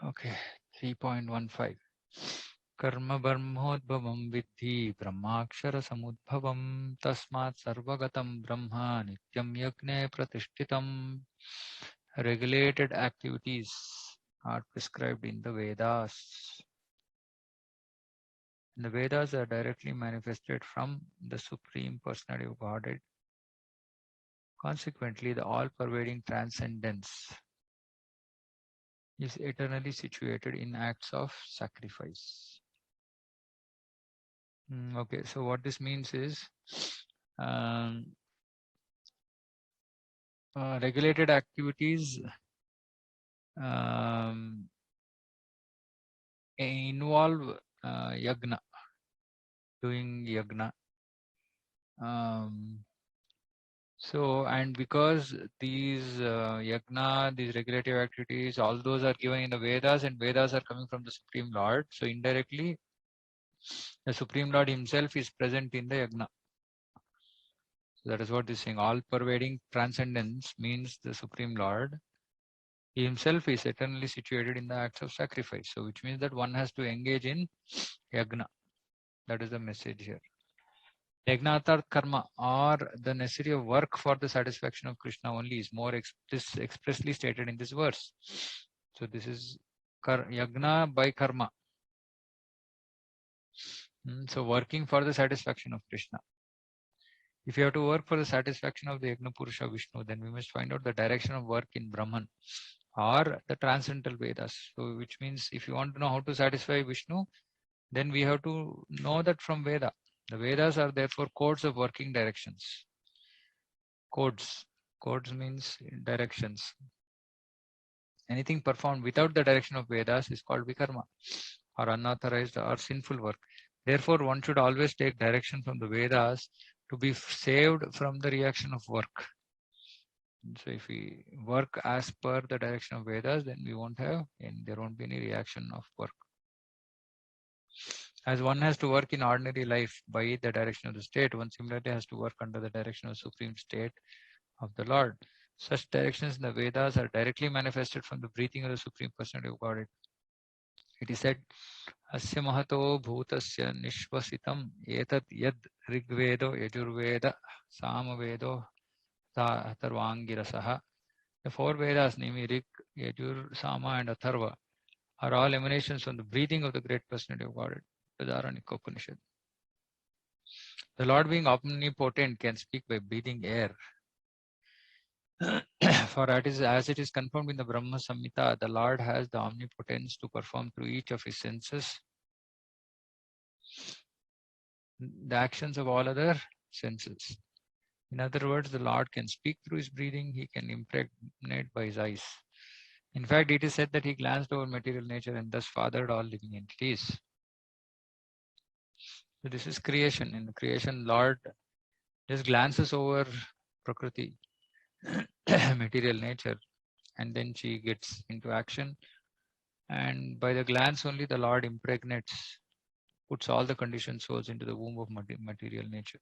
Okay, 3.15. Karma brahmodbhavam vidhi brahmakshara samudbhavam tasmat sarvagatam brahma nityam yagne pratishtitam. Regulated activities are prescribed in the Vedas. The Vedas are directly manifested from the Supreme Personality of Godhead. Consequently, the all-pervading transcendence is eternally situated in acts of sacrifice. Okay, so what this means is um, regulated activities um, involve yagna, doing yagna. Um, so, and because these yagna, these regulative activities, all those are given in the Vedas, and Vedas are coming from the Supreme Lord. So, indirectly, the Supreme Lord Himself is present in the yagna. So that is what this saying. All pervading transcendence means the Supreme Lord. He himself is eternally situated in the acts of sacrifice. So which means that one has to engage in yagna. That is the message here. Yagnatar karma, or the necessity of work for the satisfaction of Krishna only, is more expressly stated in this verse. So this is yagna by karma. So working for the satisfaction of Krishna. If you have to work for the satisfaction of the Yagna Purusha Vishnu, then we must find out the direction of work in Brahman or the transcendental Vedas. So which means if you want to know how to satisfy Vishnu, then we have to know that from Veda. The Vedas are therefore codes of working directions. Codes. Codes means directions. Anything performed without the direction of Vedas is called vikarma, or unauthorized or sinful work. Therefore, one should always take direction from the Vedas to be saved from the reaction of work. So if we work as per the direction of Vedas, then we won't have, and there won't be any reaction of work. As one has to work in ordinary life by the direction of the state, one similarly has to work under the direction of supreme state of the Lord. Such directions in the Vedas are directly manifested from the breathing of the Supreme Personality of Godhead. It is said, Asya Mahato Bhutasya Nishvasitam Etat Yad Rigvedo Yajurveda Samavedo Atharvangirasaha. The four Vedas, namely Rig, Yajur, Sama, and Atharva, are all emanations from the breathing of the great personality of Godhead, the Dharanic Upanishad. The Lord, being omnipotent, can speak by breathing air. For as it is confirmed in the Brahma Samhita, the Lord has the omnipotence to perform through each of his senses the actions of all other senses. In other words, the Lord can speak through his breathing, he can impregnate by his eyes. In fact, it is said that he glanced over material nature and thus fathered all living entities. So this is creation. In the creation, Lord just glances over Prakriti, material nature, and then she gets into action. And by the glance only, the Lord impregnates, puts all the conditioned souls into the womb of material nature.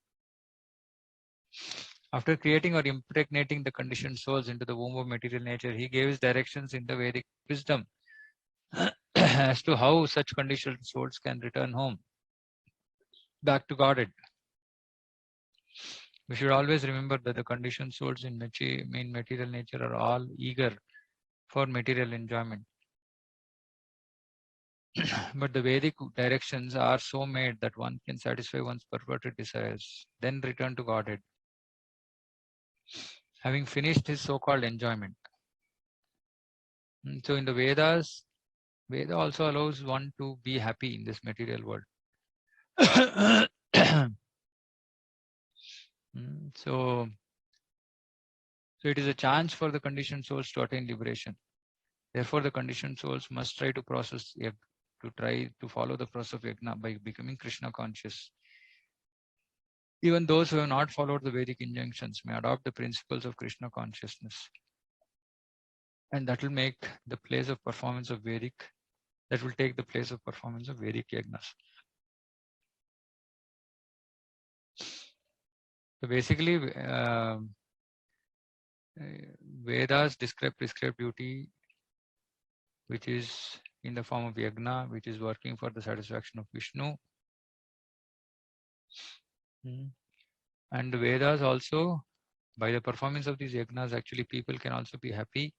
After creating or impregnating the conditioned souls into the womb of material nature, he gave his directions in the Vedic wisdom as to how such conditioned souls can return home, back to Godhead. We should always remember that the conditioned souls in material nature are all eager for material enjoyment. But the Vedic directions are so made that one can satisfy one's perverted desires, then return to Godhead, having finished his so-called enjoyment. So in the Vedas, Veda also allows one to be happy in this material world. So it is a chance for the conditioned souls to attain liberation. Therefore, the conditioned souls must try to follow the process of yagna by becoming Krishna conscious. Even those who have not followed the Vedic injunctions may adopt the principles of Krishna consciousness. And that will make the place of performance of Vedic, that will take the place of performance of Vedic yagnas. So basically, Vedas prescribe duty, which is in the form of yagna, which is working for the satisfaction of Vishnu. And the Vedas also, by the performance of these yagnas, actually people can also be happy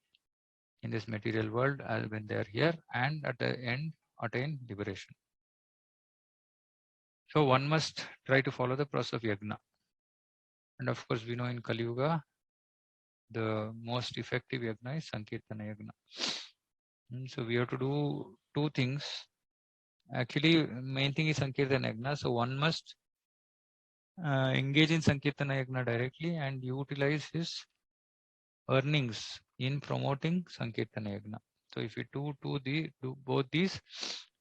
in this material world as when they are here, and at the end attain liberation. So one must try to follow the process of yagna. And of course, we know in Kali Yuga, the most effective yagna is Sankirtana yagna. So we have to do two things. Actually, main thing is Sankirtana yagna. So one must engage in Sankirtana yagna directly and utilize his earnings in promoting Sankirtana yagna. So if we do both these,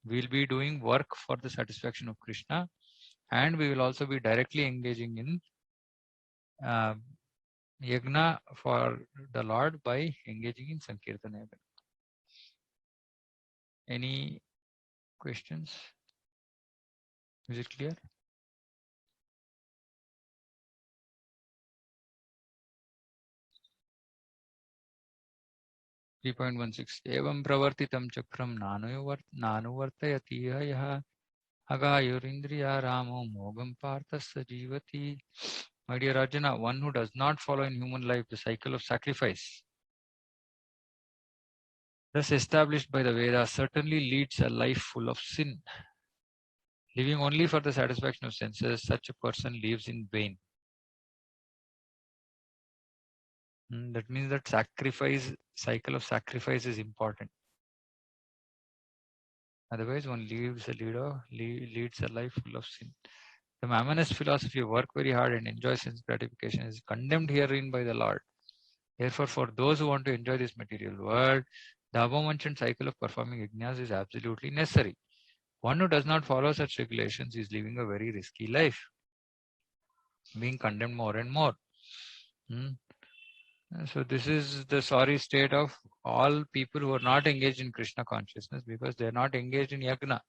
we'll be doing work for the satisfaction of Krishna, and we will also be directly engaging in yagna for the Lord by engaging in Sankirtana yagna. Any questions? Is it clear? 3.16 एवं प्रवर्तितं चक्रं नानुवर्तयति यः अगायुरिन्द्रिया रामो मोगं पार्थस्य जीवति. My dear Arjuna, one who does not follow in human life the cycle of sacrifice, thus established by the Vedas, certainly leads a life full of sin. Living only for the satisfaction of senses, such a person lives in vain. That means that cycle of sacrifice is important. Otherwise, one leads a life full of sin. The Mammonist philosophy of work very hard and enjoy sense gratification is condemned herein by the Lord. Therefore, for those who want to enjoy this material world, the above-mentioned cycle of performing yajnas is absolutely necessary. One who does not follow such regulations is living a very risky life, being condemned more and more. So this is the sorry state of all people who are not engaged in Krishna consciousness, because they are not engaged in yagna.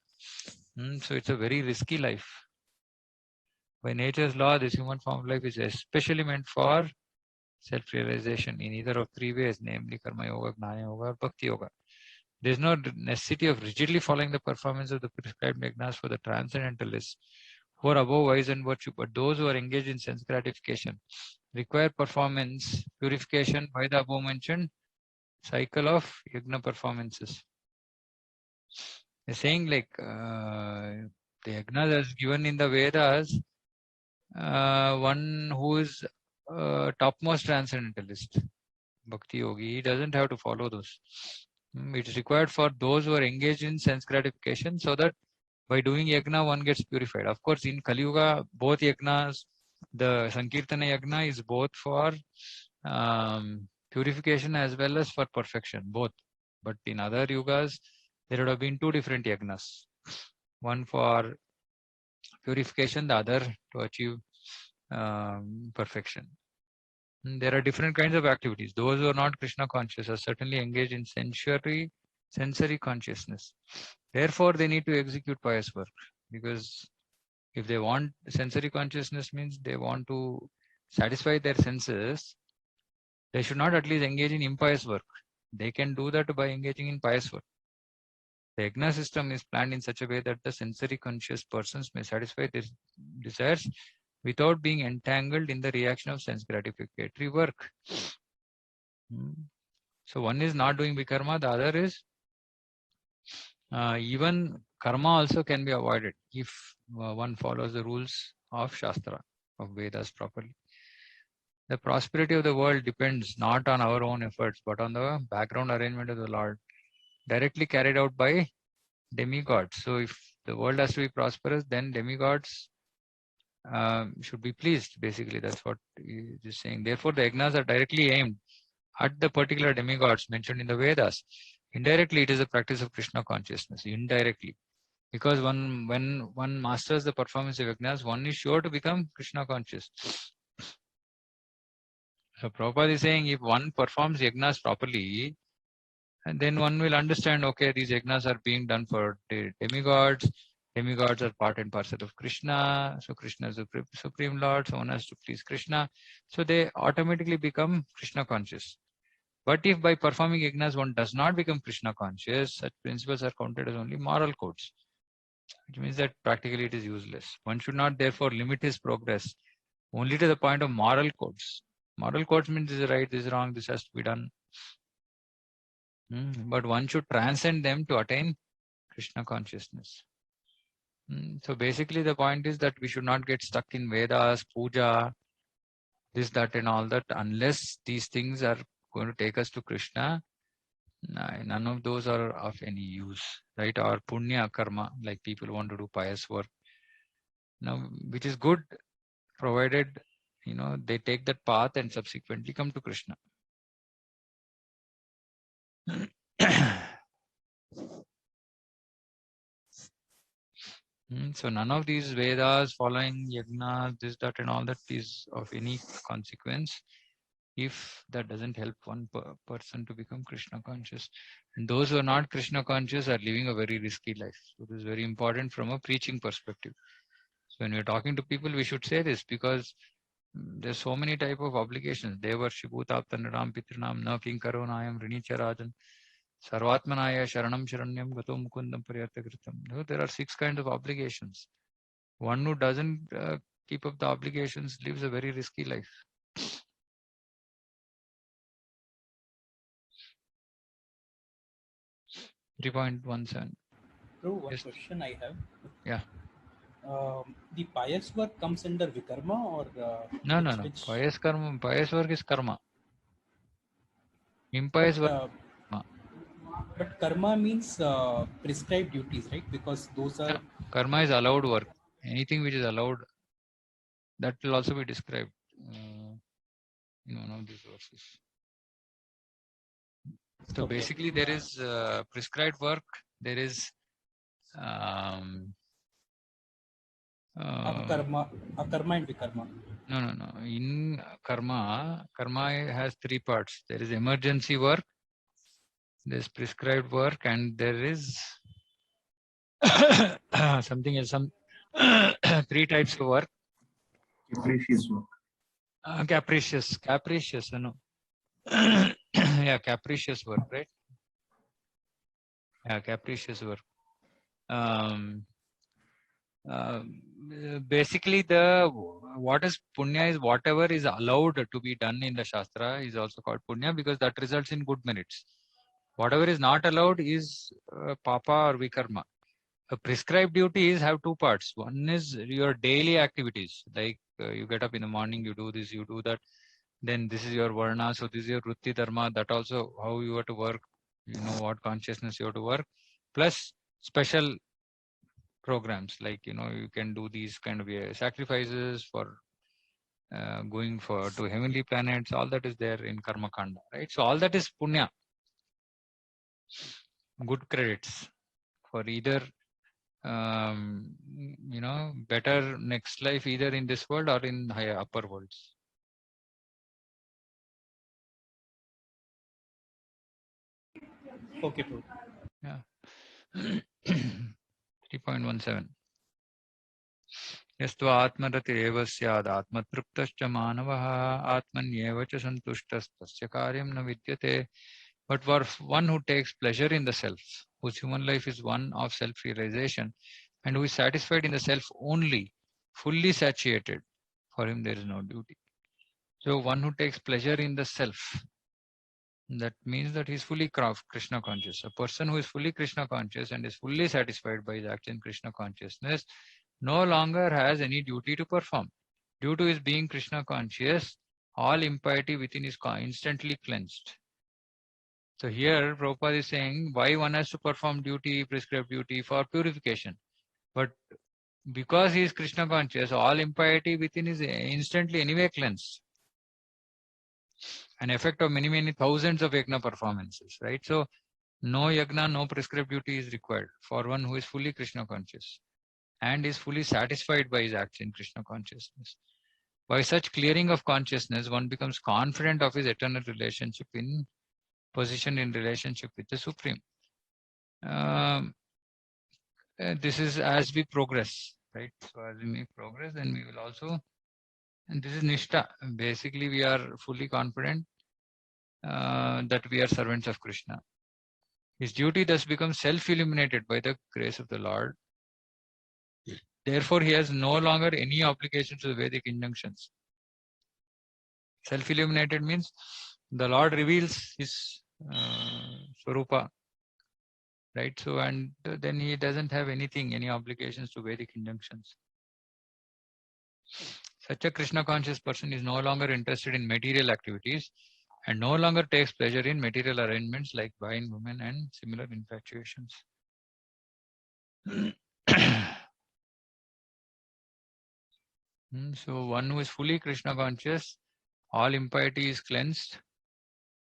So it's a very risky life. By nature's law, this human form of life is especially meant for self-realization in either of three ways, namely karma yoga, gnana yoga, or bhakti yoga. There is no necessity of rigidly following the performance of the prescribed yagnas for the transcendentalists who are above vice and virtue, but those who are engaged in sense gratification require performance purification by the above mentioned cycle of yagna performances. They're saying like the yagnas as given in the Vedas, one who is topmost transcendentalist, bhakti yogi, he doesn't have to follow those. It is required for those who are engaged in sense gratification, so that by doing yagna one gets purified. Of course, in Kali Yuga, both yagnas, the Sankirtana yagna is both for purification as well as for perfection, both. But in other yugas, there would have been two different yagnas, one for purification, the other to achieve perfection. There are different kinds of activities. Those who are not Krishna conscious are certainly engaged in sensory consciousness. Therefore, they need to execute pious work, because if they want sensory consciousness, means they want to satisfy their senses, they should not at least engage in impious work. They can do that by engaging in pious work. The yagna system is planned in such a way that the sensory conscious persons may satisfy their desires without being entangled in the reaction of sense gratificatory work. So one is not doing vikarma, the other is even karma also can be avoided if one follows the rules of Shastra, of Vedas properly. The prosperity of the world depends not on our own efforts, but on the background arrangement of the Lord, directly carried out by demigods. So if the world has to be prosperous, then demigods should be pleased. Basically, that's what he is saying. Therefore, the yagnas are directly aimed at the particular demigods mentioned in the Vedas. Indirectly, it is a practice of Krishna consciousness. Indirectly, because when one masters the performance of yagnas, one is sure to become Krishna conscious. So Prabhupada is saying, if one performs yagnas properly, and then one will understand, okay, these yagnas are being done for the demigods. Demigods are part and parcel of Krishna. So Krishna is the Supreme Lord. So one has to please Krishna. So they automatically become Krishna conscious. But if by performing yajnas one does not become Krishna conscious, such principles are counted as only moral codes, which means that practically it is useless. One should not therefore limit his progress only to the point of moral codes. Moral codes means this is right, this is wrong, this has to be done. But one should transcend them to attain Krishna consciousness. So basically the point is that we should not get stuck in Vedas, puja, this, that and all that, unless these things are going to take us to Krishna. None of those are of any use, right? Or punya karma, like people want to do pious work. Now, which is good, provided they take that path and subsequently come to Krishna. So none of these Vedas, following yajnas, this, that and all that is of any consequence if that doesn't help one person to become Krishna conscious. And those who are not Krishna conscious are living a very risky life. So this is very important from a preaching perspective. So when we're talking to people, we should say this, because there's so many type of obligations. Devarshi bhutaptanram pitrinam na kinkaronayam rinicharajan sarvatmanaya sharanam sharanyam gato mukundam paryartakritam. There are 6 kinds of obligations. One who doesn't keep up the obligations lives a very risky life. 3.17. Bro, one question I have. Yeah. The pious work comes under vikarma or No. Pious work is karma. Impious work. But karma means prescribed duties, right? Because those are... Karma is allowed work. Anything which is allowed, that will also be described in one of these verses. So basically there is prescribed work, there is akarma and vikarma. No. In karma has 3 parts. There is emergency work, there is prescribed work, and there is something else, some 3 types of work. Capricious work. Capricious, no. Yeah, capricious work, right? Yeah, capricious work. Basically, what is punya is whatever is allowed to be done in the Shastra is also called punya, because that results in good merits. Whatever is not allowed is papa or vikarma. A prescribed duties have 2 parts. One is your daily activities, like you get up in the morning, you do this, you do that. Then this is your varna, so this is your vritti dharma. That also how you have to work. You know what consciousness you have to work. Plus special programs, like you can do these kind of sacrifices for going to heavenly planets. All that is there in karma kanda, right? So all that is punya, good credits for either better next life, either in this world or in higher upper worlds. Okay, bro. Yeah. 3.17. यस्त्वा आत्मरतिरेव स्याद् आत्मतृप्तश्च मानवः आत्मन्येव च सन्तुष्टस्तस्य कार्यं न विद्यते. But for one who takes pleasure in the self, whose human life is one of self-realization, and who is satisfied in the self only, fully satiated, for him there is no duty. So one who takes pleasure in the self, that means that he is fully Krishna conscious. A person who is fully Krishna conscious and is fully satisfied by his action Krishna consciousness no longer has any duty to perform. Due to his being Krishna conscious, all impiety within is instantly cleansed. So here Prabhupada is saying why one has to perform duty, prescribed duty for purification. But because he is Krishna conscious, all impiety within is instantly anyway cleansed. An effect of many thousands of yajna performances, right? So no yajna, no prescribed duty is required for one who is fully Krishna conscious and is fully satisfied by his action Krishna consciousness. By such clearing of consciousness, one becomes confident of his eternal relationship position in relationship with the Supreme. This is as we progress, right? So as we make progress, then we will also, and this is Nishtha. Basically, we are fully confident that we are servants of Krishna. His duty thus becomes self-illuminated by the grace of the Lord. Therefore, he has no longer any obligations to the Vedic injunctions. Self-illuminated means the Lord reveals his Swarupa, right? So, and then he doesn't have any obligations to Vedic injunctions. Such a Krishna conscious person is no longer interested in material activities and no longer takes pleasure in material arrangements like buying women and similar infatuations. So one who is fully Krishna conscious, all impiety is cleansed.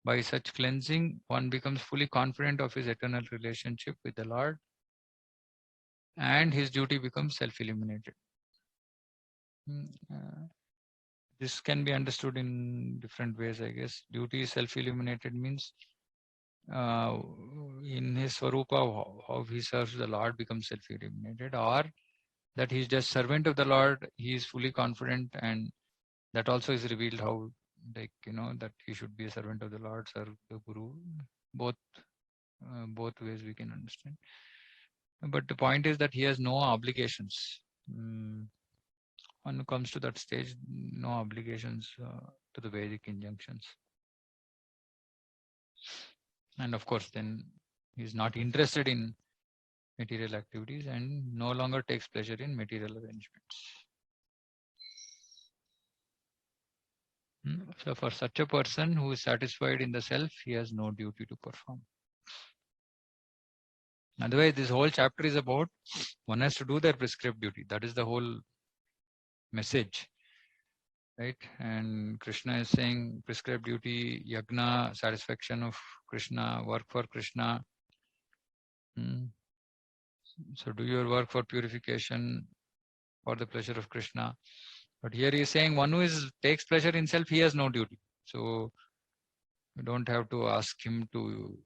By such cleansing, one becomes fully confident of his eternal relationship with the Lord, and his duty becomes self-illuminated. This can be understood in different ways, I guess. Duty self-illuminated means in his Swarupa, how he serves the Lord becomes self-illuminated, or that he is just servant of the Lord, he is fully confident, and that also is revealed how, like, that he should be a servant of the Lord, serve the Guru. Both ways we can understand. But the point is that he has no obligations. When it comes to that stage, no obligations to the Vedic injunctions. And of course, then he is not interested in material activities and no longer takes pleasure in material arrangements. So for such a person who is satisfied in the self, he has no duty to perform. Otherwise, this whole chapter is about one has to do their prescribed duty. That is the whole message, right? And Krishna is saying prescribed duty, yagna, satisfaction of Krishna, work for Krishna. So do your work for purification, for the pleasure of Krishna. But here he is saying one who takes pleasure in self, he has no duty. So you don't have to ask him to.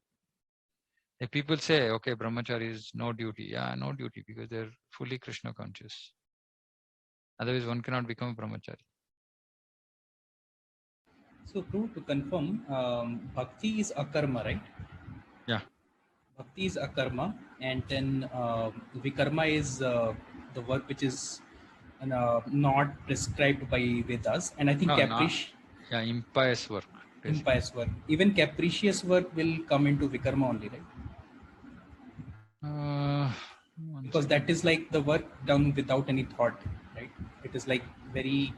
If people say, okay, brahmachari is no duty. Yeah, no duty, because they're fully Krishna conscious. Otherwise, one cannot become a brahmachari. So, to confirm, bhakti is akarma, right? Yeah. Bhakti is akarma, and then vikarma is the work which is not prescribed by Vedas, and I think Yeah, impious work. Basically. Impious work. Even capricious work will come into vikarma only, right? Because that is like the work done without any thought, right? It is like very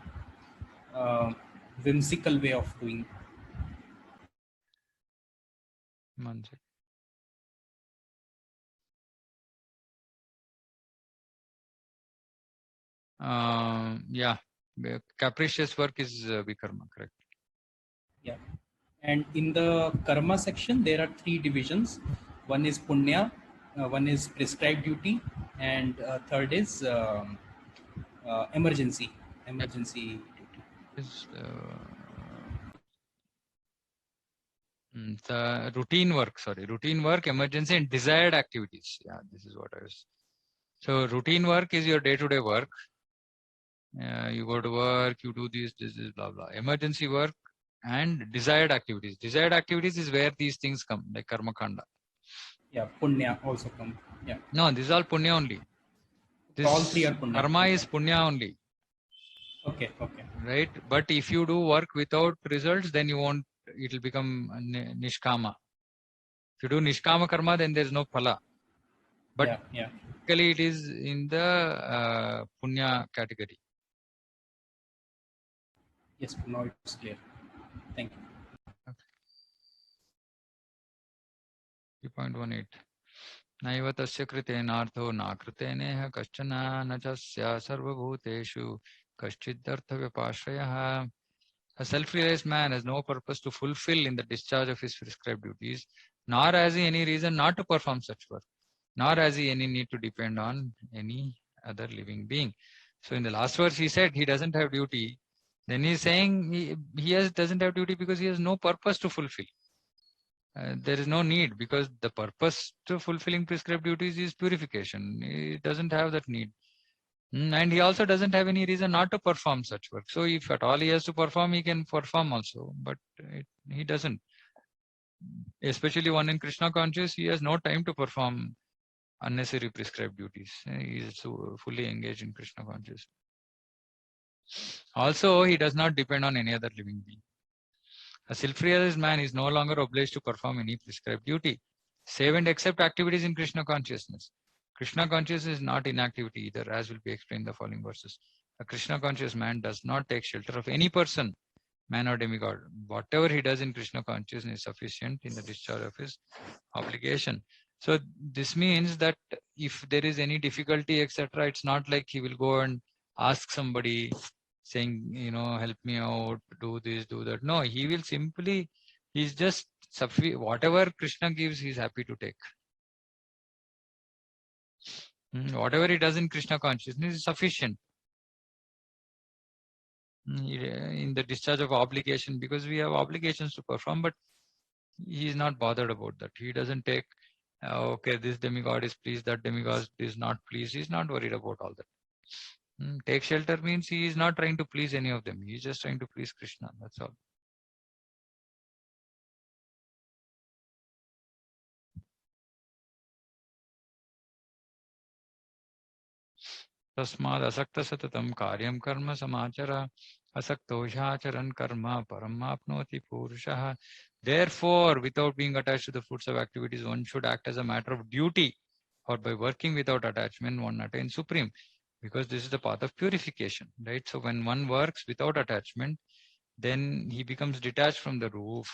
whimsical way of doing. Yeah, capricious work is vikarma, correct? Yeah, and in the karma section there are 3 divisions. One is punya, one is prescribed duty, and third is emergency duty. Is the routine work, emergency, and desired activities. Yeah, this is what I was. So routine work is your day-to-day work. You go to work, you do this, blah, blah. Emergency work and desired activities. Desired activities is where these things come, like karma kanda. Yeah, punya also come. Yeah. No, this is all punya only. This all 3 are punya. Karma is punya only. Okay. Right, but if you do work without results, then you won't. It will become nishkama. If you do nishkama karma, then there is no phala. But typically it is in the punya category. Yes, now it's clear. Thank you. Okay. 3.18. Naiva tasya kritenartho na kriteneha kaschana na chasya sarvabhuteshu kaschiddartha vyapashrayah. A self-realized man has no purpose to fulfill in the discharge of his prescribed duties, nor has he any reason not to perform such work, nor has he any need to depend on any other living being. So in the last verse he said he doesn't have duty. Then he's saying he doesn't have duty because he has no purpose to fulfill. There is no need, because the purpose to fulfilling prescribed duties is purification. He doesn't have that need. And he also doesn't have any reason not to perform such work. So if at all he has to perform, he can perform also, but he doesn't. Especially one in Krishna conscious, he has no time to perform unnecessary prescribed duties. He is so fully engaged in Krishna conscious. Also, he does not depend on any other living being. A self-realized man is no longer obliged to perform any prescribed duty, save and except activities in Krishna consciousness. Krishna consciousness is not inactivity either, as will be explained in the following verses. A Krishna conscious man does not take shelter of any person, man or demigod. Whatever he does in Krishna consciousness is sufficient in the discharge of his obligation. So this means that if there is any difficulty, etc., it's not like he will go and ask somebody saying, help me out, do this, do that. No, he will simply, he's just whatever Krishna gives, he's happy to take. Whatever he does in Krishna consciousness is sufficient in the discharge of obligation, because we have obligations to perform, but he is not bothered about that. He doesn't take, okay, this demigod is pleased, that demigod is not pleased. He's not worried about all that. Take shelter means he is not trying to please any of them. He's just trying to please Krishna. That's all. Tasmad asakta satatam karyam karma samachara asaktoshacharan karma paramapnoti purushaha. Therefore, without being attached to the fruits of activities, one should act as a matter of duty, or by working without attachment, one attains supreme, because this is the path of purification, right? So when one works without attachment, then he becomes detached from the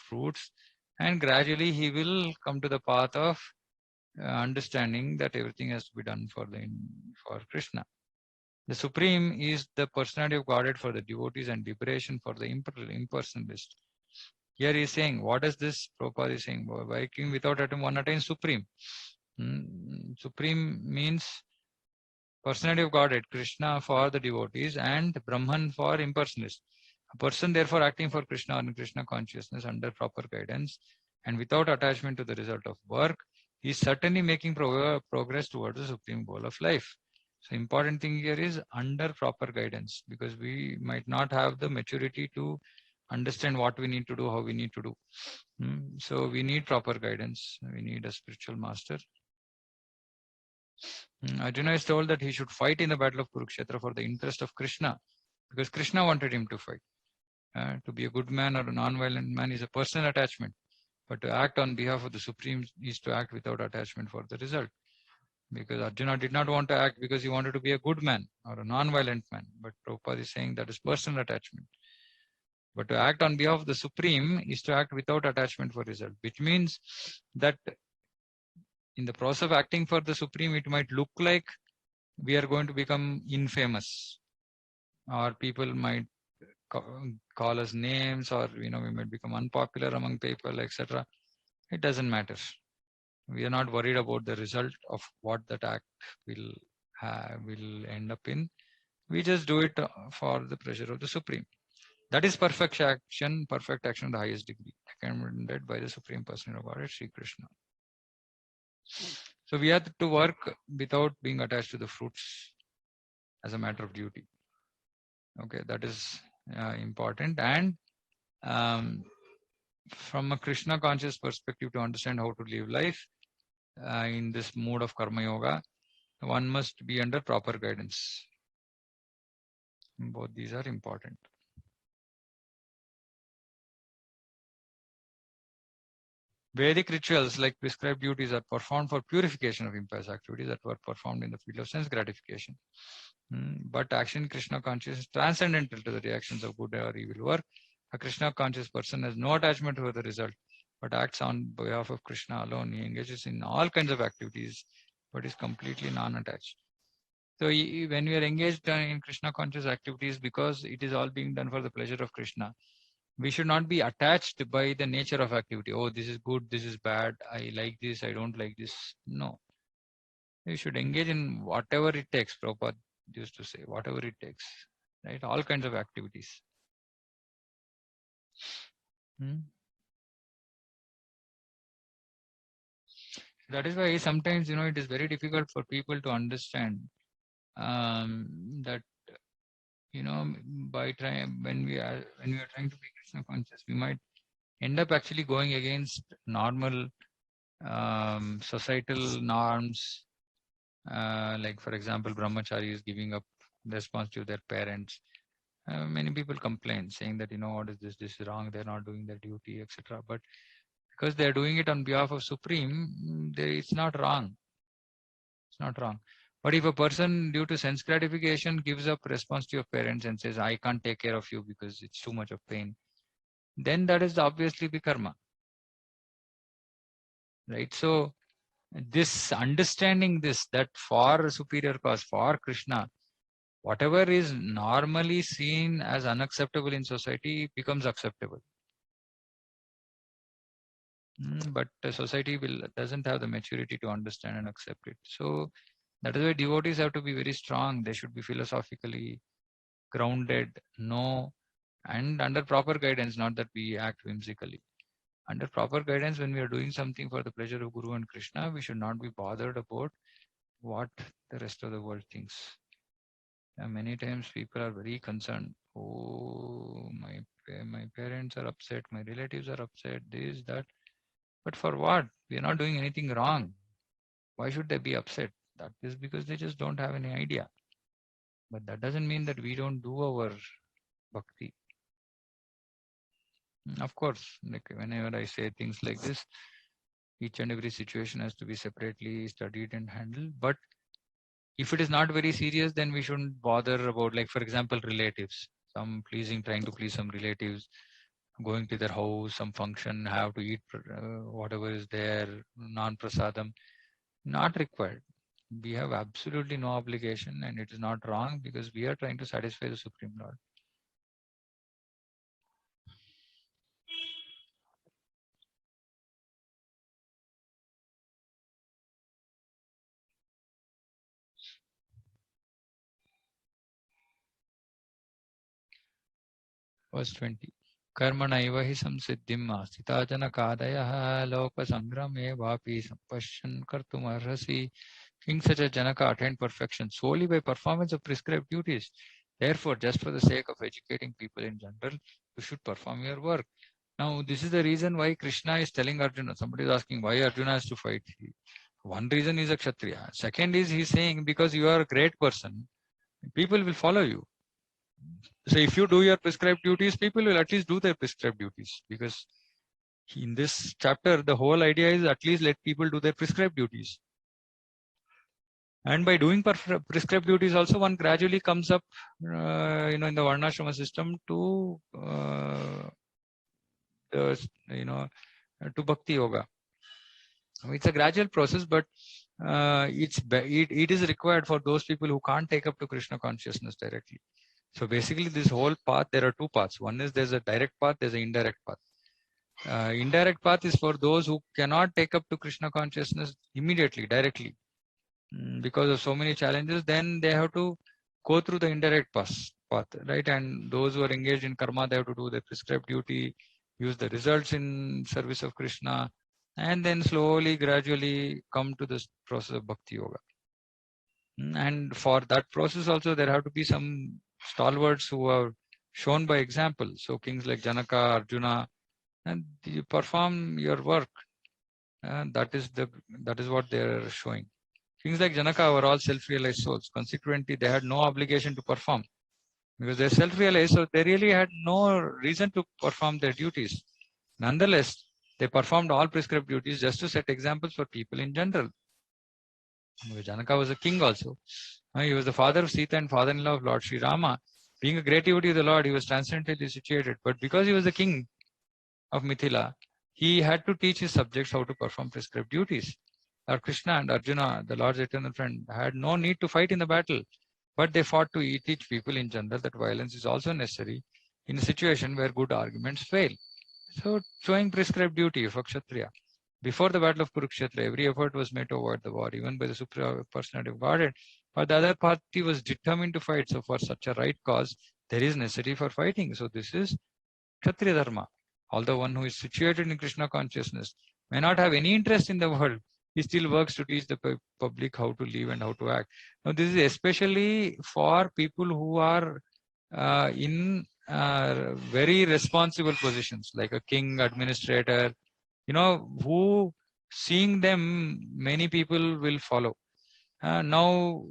fruits, and gradually he will come to the path of understanding that everything has to be done for Krishna. The Supreme is the personality of Godhead for the devotees and liberation for the impersonalist. Here he is saying, what is this? Prabhupada is saying, working without attachment, one attains Supreme. Supreme means personality of Godhead, Krishna for the devotees and Brahman for impersonalists. A person therefore acting for Krishna or in Krishna consciousness under proper guidance and without attachment to the result of work, he is certainly making progress towards the supreme goal of life. So important thing here is under proper guidance, because we might not have the maturity to understand what we need to do, how we need to do. So we need proper guidance. We need a spiritual master. Arjuna is told that he should fight in the battle of Kurukshetra for the interest of Krishna, because Krishna wanted him to fight. To be a good man or a non-violent man is a personal attachment, but to act on behalf of the Supreme is to act without attachment for the result. Because Arjuna did not want to act because he wanted to be a good man or a non-violent man, but Prabhupada is saying that is personal attachment. But to act on behalf of the Supreme is to act without attachment for result, which means that in the process of acting for the Supreme, it might look like we are going to become infamous, or people might call us names, or we might become unpopular among people, etc. It doesn't matter. We are not worried about the result of what that act will end up in. We just do it for the pleasure of the Supreme. That is perfect action of the highest degree, recommended by the Supreme Personality of Godhead, Sri Krishna. So we have to work without being attached to the fruits as a matter of duty. Okay, that is important. And from a Krishna conscious perspective, to understand how to live life in this mode of karma yoga, one must be under proper guidance. Both these are important. Vedic rituals like prescribed duties are performed for purification of impious activities that were performed in the field of sense gratification. But action in Krishna consciousness is transcendental to the reactions of good or evil work. A Krishna conscious person has no attachment to the result, but acts on behalf of Krishna alone. He engages in all kinds of activities, but is completely non-attached. So when we are engaged in Krishna conscious activities, because it is all being done for the pleasure of Krishna, we should not be attached by the nature of activity. Oh, this is good, this is bad, I like this, I don't like this. No. We should engage in whatever it takes. Prabhupada used to say, whatever it takes. Right? All kinds of activities. That is why sometimes, it is very difficult for people to understand that, by trying, when we are trying to be Krishna conscious, we might end up actually going against normal societal norms. Like, for example, brahmachari is giving up response to their parents. Many people complain, saying that, what is this? This is wrong. They're not doing their duty, etc. But because they're doing it on behalf of Supreme, it's not wrong. It's not wrong. But if a person, due to sense gratification, gives up response to your parents and says, I can't take care of you because it's too much of pain, then that is obviously the karma. Right? So this understanding that for superior cause, for Krishna, whatever is normally seen as unacceptable in society becomes acceptable. But the society doesn't have the maturity to understand and accept it. So that is why devotees have to be very strong. They should be philosophically grounded, and under proper guidance, not that we act whimsically. Under proper guidance, when we are doing something for the pleasure of Guru and Krishna, we should not be bothered about what the rest of the world thinks. And many times people are very concerned. Oh, my parents are upset, my relatives are upset, this, that. But for what? We are not doing anything wrong. Why should they be upset? That is because they just don't have any idea. But that doesn't mean that we don't do our bhakti. Of course, like whenever I say things like this, each and every situation has to be separately studied and handled. But if it is not very serious, then we shouldn't bother about, like, for example, relatives. Trying to please some relatives, going to their house, some function, have to eat whatever is there, non-prasadam. Not required. We have absolutely no obligation, and it is not wrong because we are trying to satisfy the Supreme Lord. Verse 20. Karmanaiva hi samsiddhim astita janakadayah loka sangrame vapi sampashyan kartum arhasi. King such as Janaka attained perfection solely by performance of prescribed duties. Therefore, just for the sake of educating people in general, you should perform your work. Now, this is the reason why Krishna is telling Arjuna. Somebody is asking why Arjuna has to fight. One reason is a Kshatriya. Second is he's saying because you are a great person, people will follow you. So if you do your prescribed duties, people will at least do their prescribed duties. Because in this chapter, the whole idea is at least let people do their prescribed duties. And by doing prescribed duties also, one gradually comes up, in the Varnashrama system to, to Bhakti Yoga. It's a gradual process, but it is required for those people who can't take up to Krishna consciousness directly. So basically, this whole path, there are two paths. One is there's a direct path, there's an indirect path. Indirect path is for those who cannot take up to Krishna consciousness immediately, directly, because of so many challenges. Then they have to go through the indirect path, right? And those who are engaged in karma, they have to do their prescribed duty, use the results in service of Krishna, and then slowly, gradually come to this process of Bhakti Yoga. And for that process also, there have to be some stalwarts who are shown by example. So kings like Janaka, Arjuna, and you perform your work. And that is what they are showing. Kings like Janaka were all self-realized souls. Consequently, they had no obligation to perform because they're self-realized, so they really had no reason to perform their duties. Nonetheless, they performed all prescribed duties just to set examples for people in general. Janaka was a king also. He was the father of Sita and father-in-law of Lord Sri Rama. Being a great devotee of the Lord, he was transcendently situated. But because he was the king of Mithila, he had to teach his subjects how to perform prescribed duties. Lord Krishna and Arjuna, the Lord's eternal friend, had no need to fight in the battle, but they fought to teach people in general that violence is also necessary in a situation where good arguments fail. So, showing prescribed duty of a Kshatriya. Before the battle of Kurukshetra, every effort was made to avoid the war, even by the Supreme Personality of Godhead. But the other party was determined to fight. So, for such a right cause, there is necessity for fighting. So, this is Kshatriya Dharma. Although one who is situated in Krishna consciousness may not have any interest in the world, he still works to teach the public how to live and how to act. Now, this is especially for people who are in very responsible positions like a king, administrator, who seeing them, many people will follow. Now,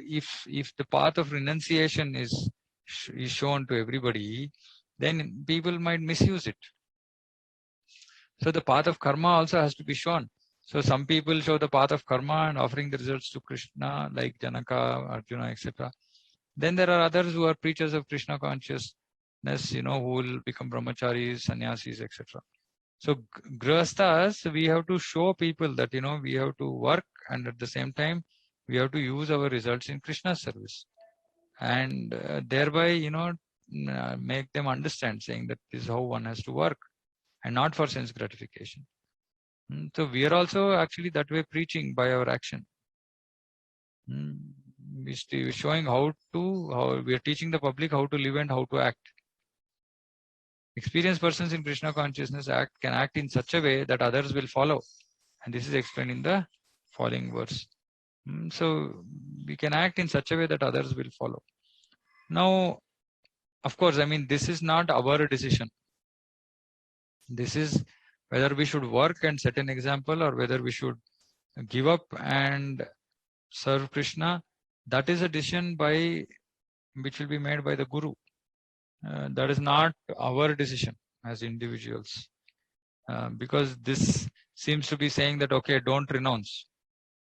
if the path of renunciation is shown to everybody, then people might misuse it. So the path of karma also has to be shown. So some people show the path of karma and offering the results to Krishna, like Janaka, Arjuna, etc. Then there are others who are preachers of Krishna consciousness, who will become brahmacharis, sannyasis, etc. So grihasthas, we have to show people that, we have to work, and at the same time, we have to use our results in Krishna's service. And thereby, make them understand, saying that this is how one has to work and not for sense gratification. So we are also actually that way preaching by our action. We're showing how we are teaching the public how to live and how to act. Experienced persons in Krishna consciousness can act in such a way that others will follow. And this is explained in the following verse. So we can act in such a way that others will follow. Now, of course, this is not our decision. This is whether we should work and set an example or whether we should give up and serve Krishna. That is a decision which will be made by the Guru. That is not our decision as individuals. Because this seems to be saying that, okay, don't renounce.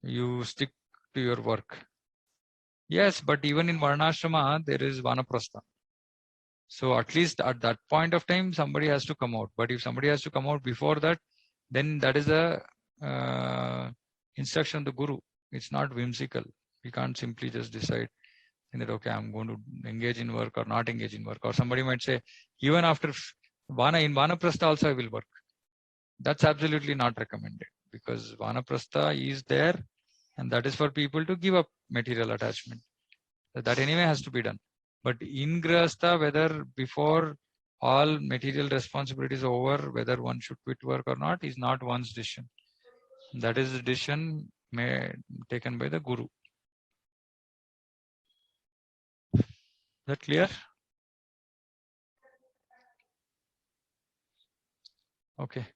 You stick to your work. Yes, but even in Varnashrama, there is Vanaprastha. So at least at that point of time, somebody has to come out. But if somebody has to come out before that, then that is a instruction of the Guru. It's not whimsical. We can't simply just decide that, okay, I'm going to engage in work or not engage in work. Or somebody might say, even after in Vanaprastha also I will work. That's absolutely not recommended, because Vanaprastha is there and that is for people to give up material attachment. That anyway has to be done. But in Grihastha, whether before all material responsibilities are over, whether one should quit work or not, is not one's decision. That is the decision taken by the Guru. Is that clear? Okay.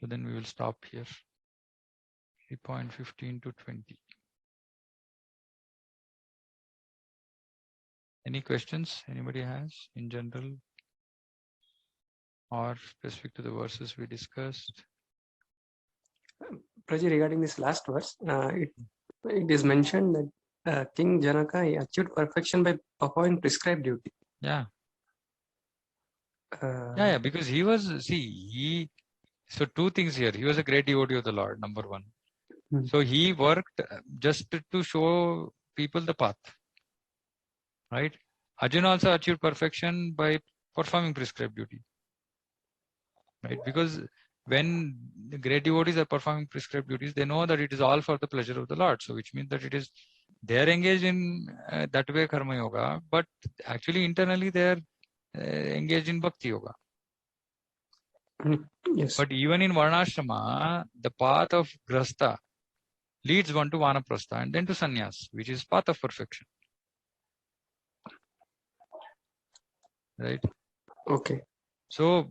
So then we will stop here. 3.15 to 20. Any questions anybody has in general or specific to the verses we discussed? Praji, regarding this last verse, it is mentioned that King Janaka achieved perfection by performing prescribed duty. Yeah. Yeah, because he was, so two things here. He was a great devotee of the Lord, number one. So he worked just to show people the path. Right? Arjuna also achieved perfection by performing prescribed duty. Right? Because when the great devotees are performing prescribed duties, they know that it is all for the pleasure of the Lord. So which means that it is, they are engaged in that way karma yoga, but actually internally they are engaged in bhakti yoga. Yes. But even in Varnashrama, the path of grihastha leads one to Vanaprastha and then to sannyas, which is path of perfection. Right? Okay. So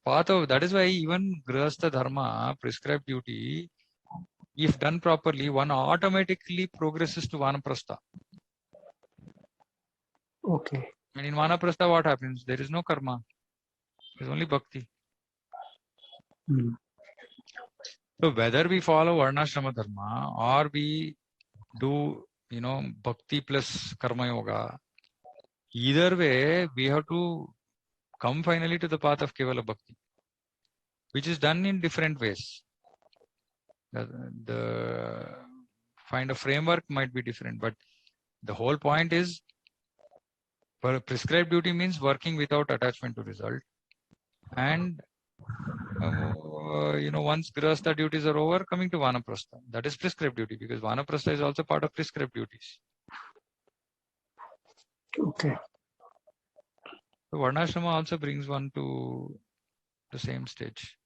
that is why even grihastha dharma, prescribed duty, if done properly, one automatically progresses to Vanaprastha. Okay. And in Vanaprastha, what happens? There is no karma. There is only bhakti. So whether we follow Varnashrama dharma or we do, bhakti plus karma yoga, either way, we have to come finally to the path of Kevala Bhakti, which is done in different ways. The kind of framework might be different, but the whole point is, prescribed duty means working without attachment to result. And, once grihastha duties are over, coming to Vanaprastha. That is prescribed duty, because Vanaprastha is also part of prescribed duties. Okay. So Varnashrama also brings one to the same stage.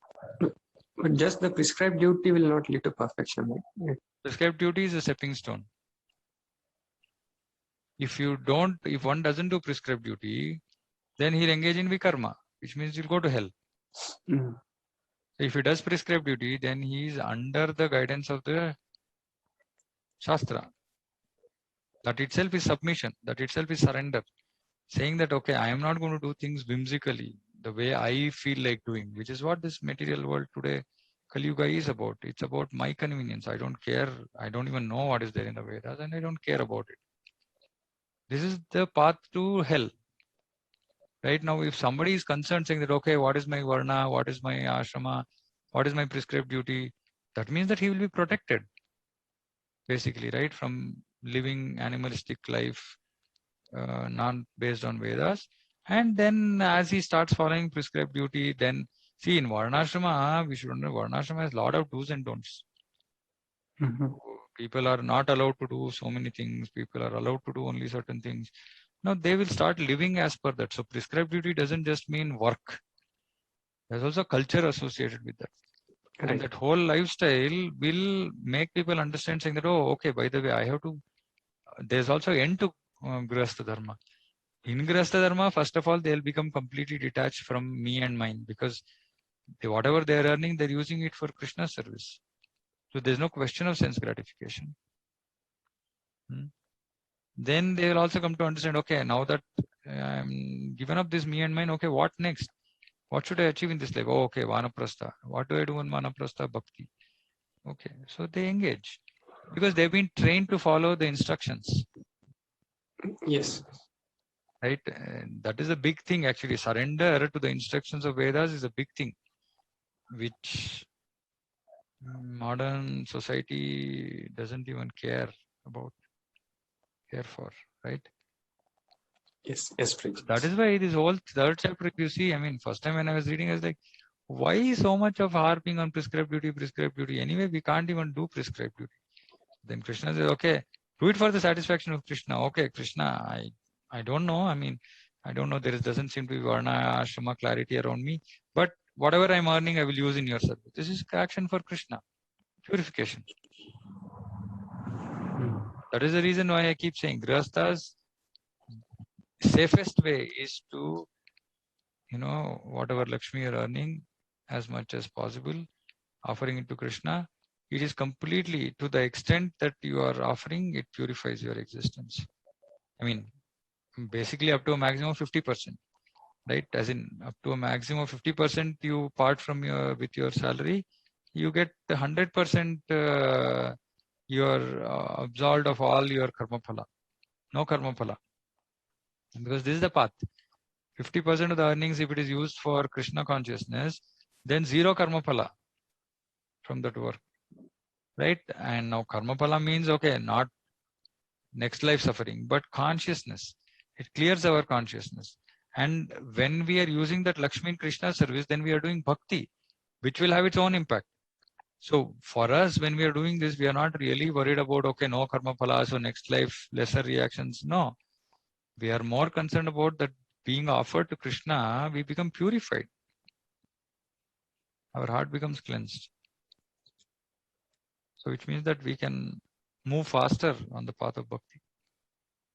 But just the prescribed duty will not lead to perfection, right? Prescribed duty is a stepping stone. if one doesn't do prescribed duty, then he'll engage in vikarma, which means he'll go to hell. Mm. If he does prescribed duty, then he is under the guidance of the Shastra. That itself is submission. That itself is surrender. Saying that, okay, I am not going to do things whimsically, the way I feel like doing, which is what this material world today, Kali Yuga, is about. It's about my convenience. I don't care. I don't even know what is there in the Vedas, and I don't care about it. This is the path to hell. Right now, if somebody is concerned saying that, okay, what is my varna, what is my ashrama, what is my prescribed duty, that means that he will be protected, basically, right, from living animalistic life, not based on Vedas. And then as he starts following prescribed duty, then see, in Varnashrama, we should know Varnashrama has a lot of do's and don'ts. Mhm. People are not allowed to do so many things. People are allowed to do only certain things. Now they will start living as per that. So prescribed duty doesn't just mean work. There's also culture associated with that. And Right. that whole lifestyle will make people understand, saying that, oh, okay, by the way, I have to, there's also end to Grihastha Dharma. In Grihastha Dharma, first of all, they'll become completely detached from me and mine, because whatever they're earning, they're using it for Krishna's service. So there's no question of sense gratification. Then they will also come to understand, okay, now that I'm given up this me and mine, okay, what next? What should I achieve in this life? Oh, okay, Vanaprastha. What do I do in Vanaprastha? Bhakti. Okay, so they engage because they've been trained to follow the instructions, Yes. right? And that is a big thing, actually. Surrender to the instructions of Vedas is a big thing, which modern society doesn't even care for, right? Yes. Yes, please. That is why this whole third chapter, you see, I mean, first time when I was reading, I was like, why so much of harping on prescribed duty? Anyway, we can't even do prescribed duty. Then Krishna says, okay, do it for the satisfaction of Krishna. Okay, Krishna, I don't know. I mean, I don't know. Doesn't seem to be Varna Ashrama clarity around me. But whatever I'm earning, I will use in your service. This is action for Krishna. Purification. That is the reason why I keep saying Grihastha's safest way is to, whatever Lakshmi you're earning, as much as possible, offering it to Krishna. It is completely, to the extent that you are offering, it purifies your existence. I mean, basically up to a maximum of 50%, right? As in up to a maximum of 50% you part from with your salary, you get 100% you are absolved of all your karma phala. No karma phala. Because this is the path. 50% of the earnings, if it is used for Krishna consciousness, then zero karma phala from that work, right? And now karma phala means, okay, not next life suffering, but consciousness. It clears our consciousness. And when we are using that Lakshmi and Krishna service, then we are doing bhakti, which will have its own impact. So for us, when we are doing this, we are not really worried about, okay, no karma phala, so next life, lesser reactions. No, we are more concerned about that being offered to Krishna, we become purified. Our heart becomes cleansed. So which means that we can move faster on the path of bhakti.